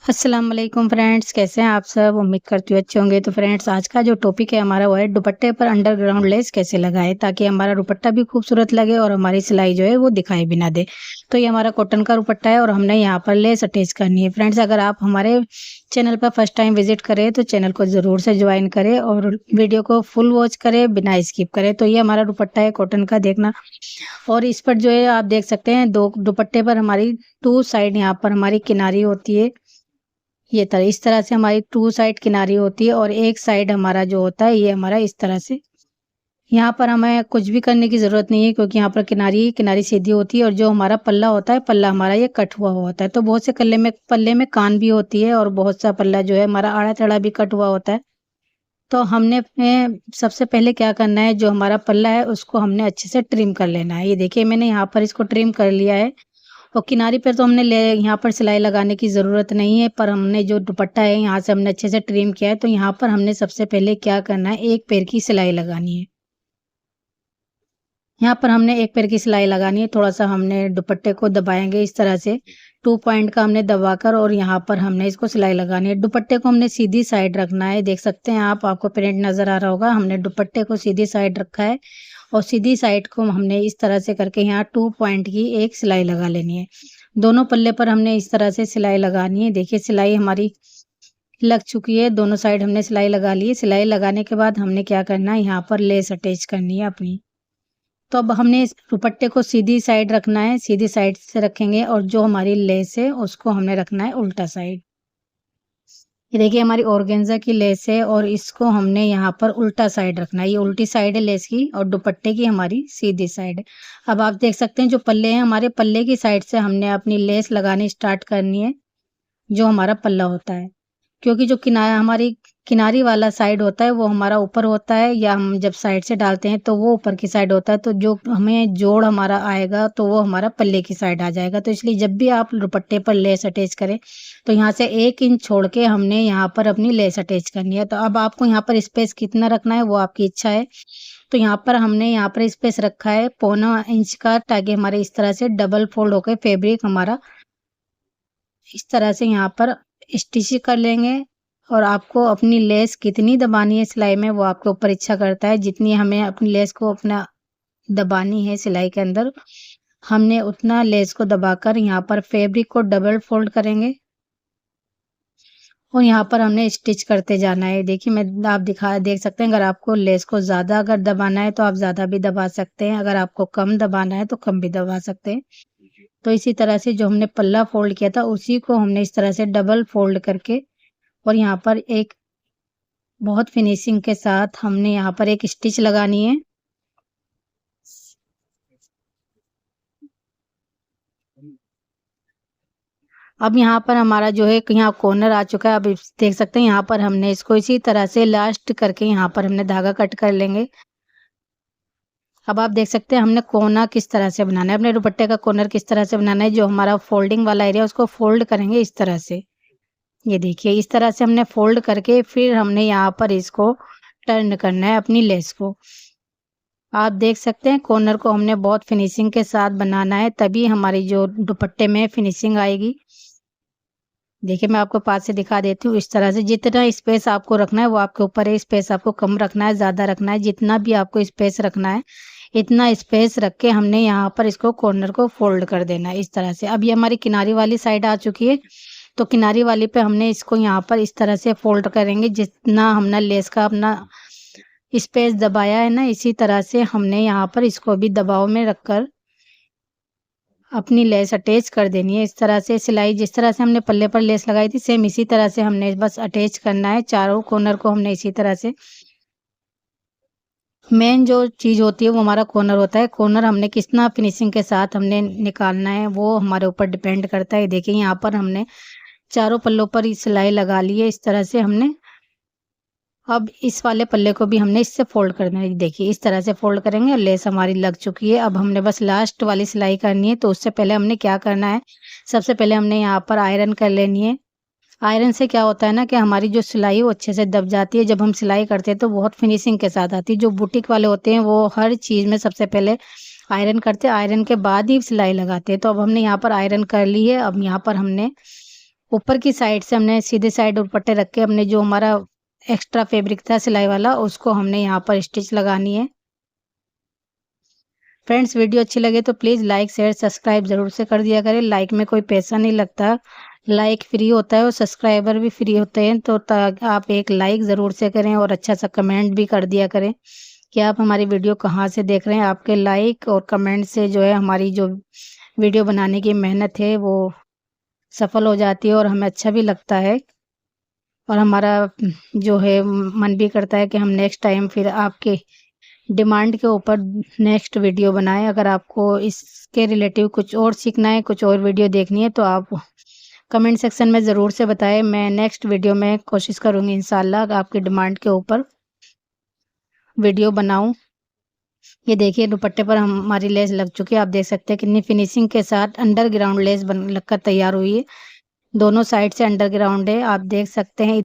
अस्सलाम वालेकुम फ्रेंड्स, कैसे हैं आप सब? उम्मीद करती हूँ अच्छे होंगे। तो फ्रेंड्स, आज का जो टॉपिक है हमारा वो है दुपट्टे पर अंडरग्राउंड लेस कैसे लगाएं ताकि हमारा दुपट्टा भी खूबसूरत लगे और हमारी सिलाई जो है वो दिखाई भी ना दे। तो ये हमारा कॉटन का दुपट्टा है और हमने यहाँ पर लेस अटैच करनी है। फ्रेंड्स, अगर आप हमारे चैनल पर फर्स्ट टाइम विजिट करें तो चैनल को ज़रूर से ज्वाइन करें और वीडियो को फुल वॉच करें, बिना स्किप करें। तो ये हमारा दुपट्टा है कॉटन का, देखना। और इस पर जो है आप देख सकते हैं, दो दुपट्टे पर हमारी टू साइड यहाँ पर हमारी किनारी होती है। ये इस तरह से हमारी टू साइड किनारी होती है और एक साइड हमारा जो होता है ये हमारा इस तरह से। यहाँ पर हमें कुछ भी करने की ज़रूरत नहीं है क्योंकि यहाँ पर किनारी किनारी सीधी होती है और जो हमारा पल्ला होता है, पल्ला हमारा ये कट हुआ होता है। तो बहुत से पल्ले में कान भी होती है और बहुत सा पल्ला जो है हमारा आड़ा टेढ़ा भी कट हुआ होता है। तो हमने अपने सबसे पहले क्या करना है, जो हमारा पल्ला है उसको हमने अच्छे से ट्रिम कर लेना है। ये देखिए, मैंने यहाँ पर इसको ट्रिम कर लिया है। और किनारी पर तो हमने ले यहाँ पर सिलाई लगाने की ज़रूरत नहीं है, पर हमने जो दुपट्टा है यहाँ से हमने अच्छे से ट्रिम किया है। तो यहाँ पर हमने सबसे पहले क्या करना है, एक पैर की सिलाई लगानी है। यहाँ पर हमने एक पैर की सिलाई लगानी है। थोड़ा-सा हमने दुपट्टे को दबाएँगे इस तरह से, 2 पॉइंट का हमने दबाकर और यहाँ पर हमने इसको सिलाई लगानी है। दुपट्टे को हमने सीधी साइड रखना है, देख सकते हैं आप, आपको प्रिंट नज़र आ रहा होगा। हमने दुपट्टे को सीधी साइड रखा है और सीधी साइड को हमने इस तरह से करके यहाँ 2 पॉइंट की एक सिलाई लगा लेनी है। दोनों पल्ले पर हमने इस तरह से सिलाई लगानी है। देखिए, सिलाई हमारी लग चुकी है, दोनों साइड हमने सिलाई लगा ली है। सिलाई लगाने के बाद हमने क्या करना है, यहाँ पर लेस अटैच करनी है अपनी। तो अब हमने इस दुपट्टे को सीधी साइड रखना है, सीधी साइड से रखेंगे और जो हमारी लेस है उसको हमने रखना है उल्टा साइड। ये देखिए, हमारी ऑर्गेन्जा की लेस है और इसको हमने यहाँ पर उल्टा साइड रखना है। ये उल्टी साइड है लेस की और दुपट्टे की हमारी सीधी साइड है। अब आप देख सकते हैं, जो पल्ले हैं हमारे, पल्ले की साइड से हमने अपनी लेस लगानी स्टार्ट करनी है, जो हमारा पल्ला होता है। क्योंकि जो हमारी किनारी वाला साइड होता है वो हमारा ऊपर होता है, या हम जब साइड से डालते हैं तो वो ऊपर की साइड होता है। तो जो हमें जोड़ हमारा आएगा तो वो हमारा पल्ले की साइड आ जाएगा। तो इसलिए जब भी आप दुपट्टे पर लेस अटैच करें तो यहाँ से 1 इंच छोड़ के हमने यहाँ पर अपनी लेस अटैच करनी है। तो अब आपको यहाँ पर स्पेस कितना रखना है वो आपकी इच्छा है। तो यहाँ पर हमने यहाँ पर स्पेस रखा है 1.25 इंच का, ताकि हमारे इस तरह से डबल फोल्ड होकर फैब्रिक हमारा इस तरह से यहाँ पर स्टिच कर लेंगे। और आपको अपनी लेस कितनी दबानी है सिलाई में वो आपके ऊपर इच्छा करता है। जितनी हमें अपनी लेस को अपना दबानी है सिलाई के अंदर, हमने उतना लेस को दबाकर यहाँ पर फैब्रिक को डबल फोल्ड करेंगे और यहाँ पर हमने स्टिच करते जाना है। देखिए, मैं आप देख सकते हैं, अगर आपको लेस को ज़्यादा अगर दबाना है तो आप ज़्यादा भी दबा सकते हैं, अगर आपको कम दबाना है तो कम भी दबा सकते हैं। तो इसी तरह से जो हमने पल्ला फोल्ड किया था उसी को हमने इस तरह से डबल फोल्ड करके और यहाँ पर एक बहुत फिनिशिंग के साथ हमने यहाँ पर एक स्टिच लगानी है। अब यहाँ पर हमारा जो है यहाँ कॉर्नर आ चुका है। अब देख सकते हैं, यहाँ पर हमने इसको इसी तरह से लास्ट करके यहाँ पर हमने धागा कट कर लेंगे। अब आप देख सकते हैं हमने कोना किस तरह से बनाना है, अपने दुपट्टे का कॉर्नर किस तरह से बनाना है। जो हमारा फोल्डिंग वाला एरिया उसको फोल्ड करेंगे इस तरह से। ये देखिए, इस तरह से हमने फोल्ड करके फिर हमने यहाँ पर इसको टर्न करना है अपनी लेस को। आप देख सकते हैं, कॉर्नर को हमने बहुत फिनिशिंग के साथ बनाना है, तभी हमारी जो दुपट्टे में फिनिशिंग आएगी। देखिए, मैं आपको पास से दिखा देती हूँ। इस तरह से जितना स्पेस आपको रखना है वो आपके ऊपर है। स्पेस आपको कम रखना है, ज़्यादा रखना है, जितना भी आपको स्पेस रखना है इतना स्पेस रख के हमने यहाँ पर इसको कॉर्नर को फोल्ड कर देना है इस तरह से। अब ये हमारी किनारी वाली साइड आ चुकी है, तो किनारी वाली पे हमने इसको यहाँ पर इस तरह से फोल्ड करेंगे। जितना हमने लेस का अपना स्पेस दबाया है ना, इसी तरह से हमने यहाँ पर इसको भी दबाव में रखकर अपनी लेस अटैच कर देनी है। इस तरह से सिलाई जिस तरह से हमने पल्ले पर लेस लगाई थी सेम इसी तरह से हमने बस अटैच करना है। चारों कॉर्नर को हमने इसी तरह से, मेन जो चीज़ होती है वो हमारा कॉर्नर होता है। कॉर्नर हमने कितना फिनिशिंग के साथ हमने निकालना है वो हमारे ऊपर डिपेंड करता है। देखिए, यहाँ पर हमने चारों पल्लों पर सिलाई लगा ली है इस तरह से हमने। अब इस वाले पल्ले को भी हमने इससे फोल्ड कर देना है। देखिए, इस तरह से फोल्ड करेंगे और लेस हमारी लग चुकी है। अब हमने बस लास्ट वाली सिलाई करनी है। तो उससे पहले हमने क्या करना है, सबसे पहले हमने यहाँ पर आयरन कर लेनी है। आयरन से क्या होता है ना कि हमारी जो सिलाई है वो अच्छे से दब जाती है। जब हम सिलाई करते हैं तो बहुत फिनिशिंग के साथ आती है। जो बुटीक वाले होते हैं वो हर चीज़ में सबसे पहले आयरन करते हैं, आयरन के बाद ही सिलाई लगाते हैं। तो अब हमने यहाँ पर आयरन कर ली है। अब यहाँ पर हमने ऊपर की साइड से हमने सीधे साइड दुपट्टे रख के हमने जो हमारा एक्स्ट्रा फैब्रिक था सिलाई वाला उसको हमने यहाँ पर स्टिच लगानी है। फ्रेंड्स वीडियो अच्छी लगे तो प्लीज़ लाइक शेयर सब्सक्राइब ज़रूर से कर दिया करें। लाइक में कोई पैसा नहीं लगता, लाइक फ्री होता है और सब्सक्राइबर भी फ्री होते हैं, तो आप एक लाइक ज़रूर से करें और अच्छा सा कमेंट भी कर दिया करें कि आप हमारी वीडियो कहाँ से देख रहे हैं। आपके लाइक और कमेंट से जो है हमारी जो वीडियो बनाने की मेहनत है वो सफल हो जाती है और हमें अच्छा भी लगता है और हमारा जो है मन भी करता है कि हम नेक्स्ट टाइम फिर आपके डिमांड के ऊपर नेक्स्ट वीडियो बनाएं। अगर आपको इसके रिलेटिव कुछ और सीखना है, कुछ और वीडियो देखनी है तो आप कमेंट सेक्शन में ज़रूर से बताएं। मैं नेक्स्ट वीडियो में कोशिश करूँगी इंशाल्लाह आपकी डिमांड के ऊपर वीडियो बनाऊं। ये देखिए दुपट्टे पर हमारी लेस लग चुकी है, आप देख सकते हैं कितनी फिनिशिंग के साथ अंडरग्राउंड लेस बन लगकर तैयार हुई है। दोनों साइड से अंडरग्राउंड है, आप देख सकते हैं।